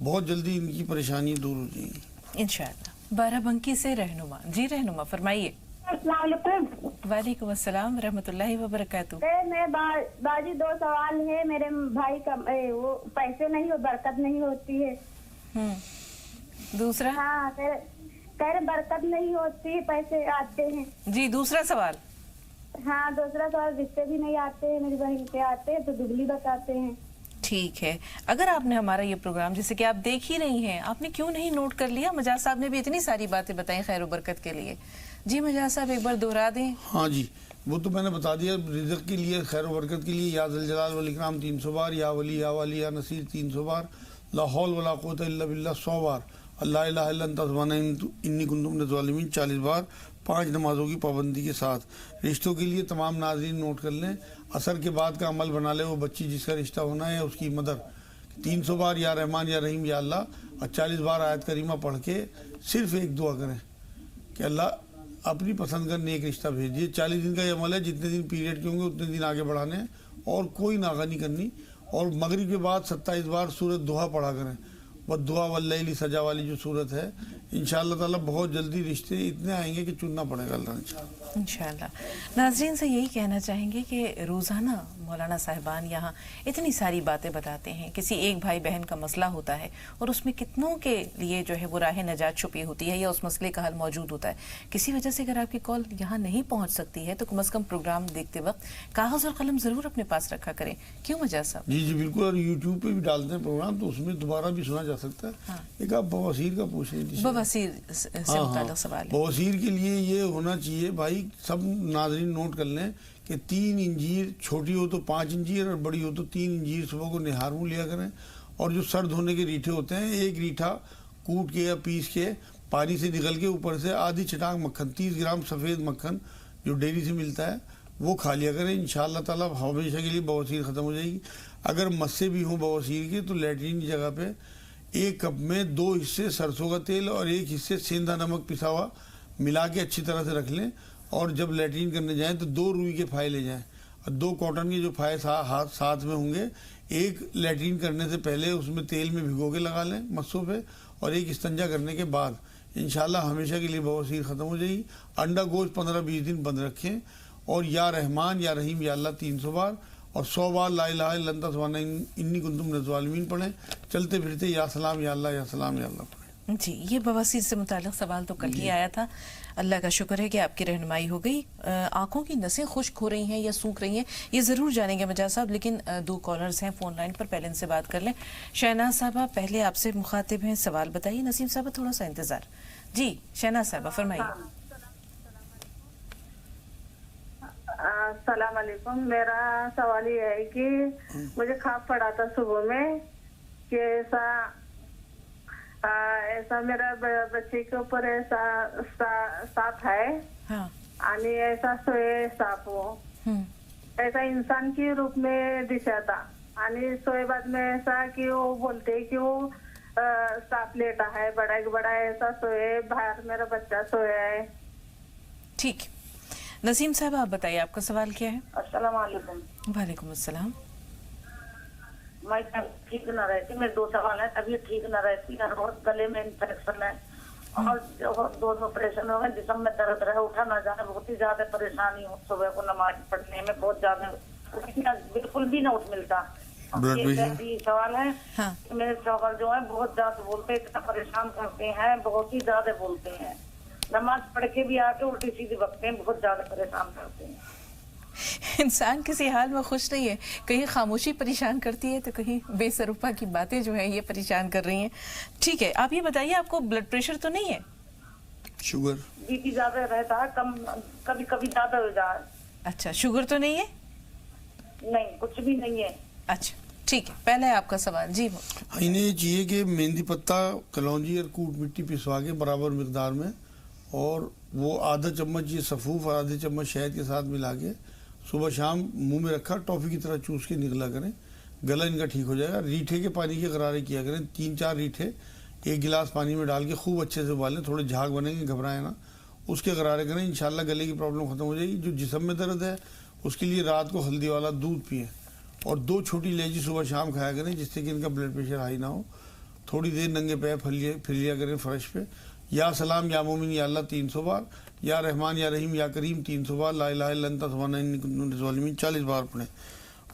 بہت جلدی ان کی پریشانی دور ہو جائیں گی انشاءاللہ۔ بارہ بنکی سے رہنما، جی رہنما فرمائیے۔ السلام علیکم۔ وعلیکم السلام ورحمۃ اللہ وبرکاتہ۔ میں باجی 2 سوال ہے میرے بھائی کا، وہ پیسے نہیں ہو، برکت نہیں ہوتی ہے۔ دوسرا؟ ہاں کہہ رہے برکت نہیں ہوتی، پیسے آتے ہیں۔ جی دوسرا سوال؟ ہاں دوسرا سوال، رشتے بھی نہیں آتے ہیں، میری بہن کے آتے ہیں تو دبلی بتاتے ہیں۔ ٹھیک ہے، اگر آپ نے ہمارا یہ پروگرام جیسے کہ آپ دیکھ ہی رہی ہیں، آپ نے کیوں نہیں نوٹ کر لیا؟ مجاز صاحب نے بھی اتنی ساری باتیں بتائیں خیر و برکت کے لیے، جی مجاز صاحب ایک بار دہرا دیں۔ ہاں جی، وہ تو میں نے بتا دیا. رزق کے لیے, خیر و برکت کے لیے یا ذل جلال والاکرام 300 بار, یا ولی یا والی یا نصیر 300 بار, لا حول ولا قوت الا باللہ 100 بار, اللہ الہ الا انت سبحانک انی کنت من الظالمین 40 بار, 5 نمازوں کی پابندی کے ساتھ. رشتوں کے لیے تمام ناظرین نوٹ کر لیں, عصر کے بعد کا عمل بنا لے, وہ بچی جس کا رشتہ ہونا ہے اس کی مدر 300 بار یا رحمان یا رحیم یا اللہ, اور 40 بار آیت کریمہ پڑھ کے صرف ایک دعا کریں کہ اللہ اپنی پسند کا نیک رشتہ بھیجیے. 40 دن کا یہ عمل ہے, جتنے دن پیریڈ کے ہوں گے اتنے دن آگے بڑھانے ہیں اور کوئی ناغہ نہیں کرنی. اور مغرب کے بعد 27 بار سورۃ دہا پڑھا کریں, والدہا واللیل سجا والی جو سورت ہے. انشاءاللہ تعالیٰ بہت جلدی رشتے اتنے آئیں گے کہ چننا پڑے گا اللہ نے. انشاءاللہ. ناظرین سے یہی کہنا چاہیں گے کہ روزانہ مولانا صاحبان یہاں اتنی ساری باتیں بتاتے ہیں. کسی ایک بھائی بہن کا مسئلہ ہوتا ہے اور اس میں کتنوں کے لیے جو ہے وہ راہ نجات چھپی ہوتی ہے یا اس مسئلے کا حل موجود ہوتا ہے. کسی وجہ سے اگر آپ کی کال یہاں نہیں پہنچ سکتی ہے تو کم از کم پروگرام دیکھتے وقت کاغذ اور قلم ضرور اپنے پاس رکھا کریں. کیوں مجاز صاحب؟ جی جی بالکل, اور یوٹیوب پہ بھی ڈالتے ہیں پروگرام تو اس میں دوبارہ بھی سنا جا سکتا ہے. ایک آپ بواسیر کا پوچھ رہی تھی. بواسیر سے متعلق سوال ہے. بواسیر کے لیے یہ ہونا چاہیے بھائی, سب ناظرین نوٹ کر لیں کہ 3 انجیر, چھوٹی ہو تو 5 انجیر اور بڑی ہو تو 3 انجیر صبح کو نہار منہ لیا کریں. اور جو سر دھونے کے ریٹھے ہوتے ہیں, ایک ریٹھا کوٹ کے یا پیس کے پانی سے نکل کے اوپر سے آدھی چٹاک مکھن 30 گرام سفید مکھن جو ڈیری سے ملتا ہے وہ کھا لیا کریں. انشاءاللہ تعالیٰ ہمیشہ کے لیے بواسیر ختم ہو جائے گی. اگر مسے بھی ہوں بواسیر کے تو لیٹرین کی جگہ پہ 1 کپ میں 2 حصے سرسوں کا تیل اور 1 حصے سیندا نمک پسا ہوا ملا کے اچھی طرح سے رکھ لیں. اور جب لیٹرین کرنے جائیں تو 2 روئی کے پھائے لے جائیں اور 2 کاٹن کے جو پھائے ساتھ میں ہوں گے. ایک لیٹرین کرنے سے پہلے اس میں تیل میں بھگو کے لگا لیں مسوں پہ, اور ایک استنجا کرنے کے بعد انشاءاللہ ہمیشہ کے لیے بواسیر ختم ہو جائے گی. انڈا گوشت 15-20 دن بند رکھیں, اور یا رحمان یا رحیم یا اللہ 300 بار اور 100 بار لا الہ الا انت سبحانک انی کنت من الظالمین پڑھیں. چلتے پھرتے یا سلام یا اللہ یا سلام یا اللہ پڑھیں. جی, یہ بواسیر سے متعلق سوال تو کل ہی آیا تھا. اللہ کا شکر ہے کہ آپ کی رہنمائی ہو گئی. آنکھوں کی نسیں خشک ہو رہی ہیں یا سوکھ رہی ہیں یہ ضرور جانیں گے مجاز صاحب, لیکن 2 کالرز ہیں فون لائن پر, پہلے ان سے بات کر لیں. شہناز صاحبہ پہلے آپ سے مخاطب ہیں, سوال بتائیے. نسیم صاحبہ تھوڑا سا انتظار. جی شہناز صاحبہ فرمائیے. السلام علیکم. میرا سوال یہ ہے کہ مجھے خواب پڑا تھا صبح میں کہ ایسا میرا بچے کے اوپر ایسا سانپ ہے, یعنی ایسا سوئے سانپ, وہ ایسا انسان کی روپ میں دکھا تھا. یعنی سوئے بعد میں ایسا کہ وہ بولتے کہ وہ سانپ لیٹا ہے بڑا ایسا سوئے, باہر میرا بچہ سویا ہے. ٹھیک, نسیم صاحب آپ بتائیے آپ کا سوال کیا ہے. السلام علیکم. وعلیکم السلام. میں ٹھیک نہ رہتی, میرے 2 سوال ہیں. طبیعت ٹھیک نہ رہتی ہے, بہت گلے میں انفیکشن ہے اور 2 آپریشن ہو گئے, جسم میں درد رہے, اٹھا نہ جانے, بہت ہی زیادہ پریشانی ہو. صبح کو نماز پڑھنے میں بہت زیادہ بالکل بھی نہ اٹھ ملتا. سوال ہے میرے شوہر جو ہے بہت زیادہ بولتے ہیں, اتنا پریشان کرتے ہیں, بہت ہی زیادہ بولتے ہیں. نماز پڑھ کے بھی آ کے الٹی سیدھی بکتے ہیں, بہت زیادہ پریشان کرتے ہیں. انسان کسی حال میں خوش نہیں ہے, کہیں خاموشی پریشان کرتی ہے تو کہیں بے سروپا کی باتیں جو ہیں یہ پریشان کر رہی ہیں. ٹھیک ہے, آپ یہ بتائیے آپ کو بلڈ پریشر تو نہیں ہے؟ شوگر بی پی زیادہ رہتا ہے, کم کبھی کبھی زیادہ ہو جائے. اچھا, شوگر تو نہیں ہے؟ نہیں, کچھ بھی نہیں ہے. اچھا ٹھیک ہے, پہلے آپ کا سوال. جی انہیں یہ چاہیے کہ مہندی پتا, کلونجی اور کوٹ مٹی پسوا کے برابر مقدار میں, اور وہ آدھا چمچ یہ سفوف اور آدھے چمچ شہد کے ساتھ ملا کے صبح شام منہ میں رکھا, ٹافی کی طرح چوس کے نکلا کریں. گلا ان کا ٹھیک ہو جائے گا. ریٹھے کے پانی کے غرارے کیا کریں, 3-4 ریٹھے 1 گلاس پانی میں ڈال کے خوب اچھے سے ابالیں, تھوڑے جھاگ بنیں گے, گھبرائیں نا, اس کے غرارے کریں. انشاءاللہ گلے کی پرابلم ختم ہو جائے گی. جو جسم میں درد ہے اس کے لیے رات کو ہلدی والا دودھ پئیں, اور 2 چھوٹی لیچی صبح شام کھایا کریں, جس سے کہ ان کا بلڈ پریشر ہائی نہ ہو. تھوڑی دیر ننگے پیر پھر لیا کریں فرش پہ. یا سلام یا مومن یا اللہ 300 بار, یا رحمان یا رحیم یا کریم 300 بار, لا الہ الا انت سبحانک انی کنت من الظالمین 40 بار پڑھیں.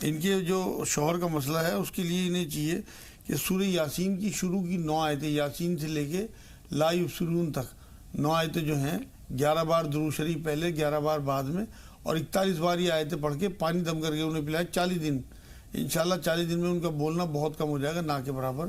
ان کے جو شوہر کا مسئلہ ہے اس کے لیے انہیں چاہیے کہ سورہ یاسین کی شروع کی 9 آیتیں, یاسین سے لے کے لا یبصرون تک 9 آیتیں جو ہیں, 11 بار درود شریف پہلے, 11 بار بعد میں, اور 41 بار یہ آیتیں پڑھ کے پانی دم کر کے انہیں پلائیں 40 دن. انشاءاللہ 40 دن میں ان کا بولنا بہت کم ہو جائے گا, نہ کے برابر.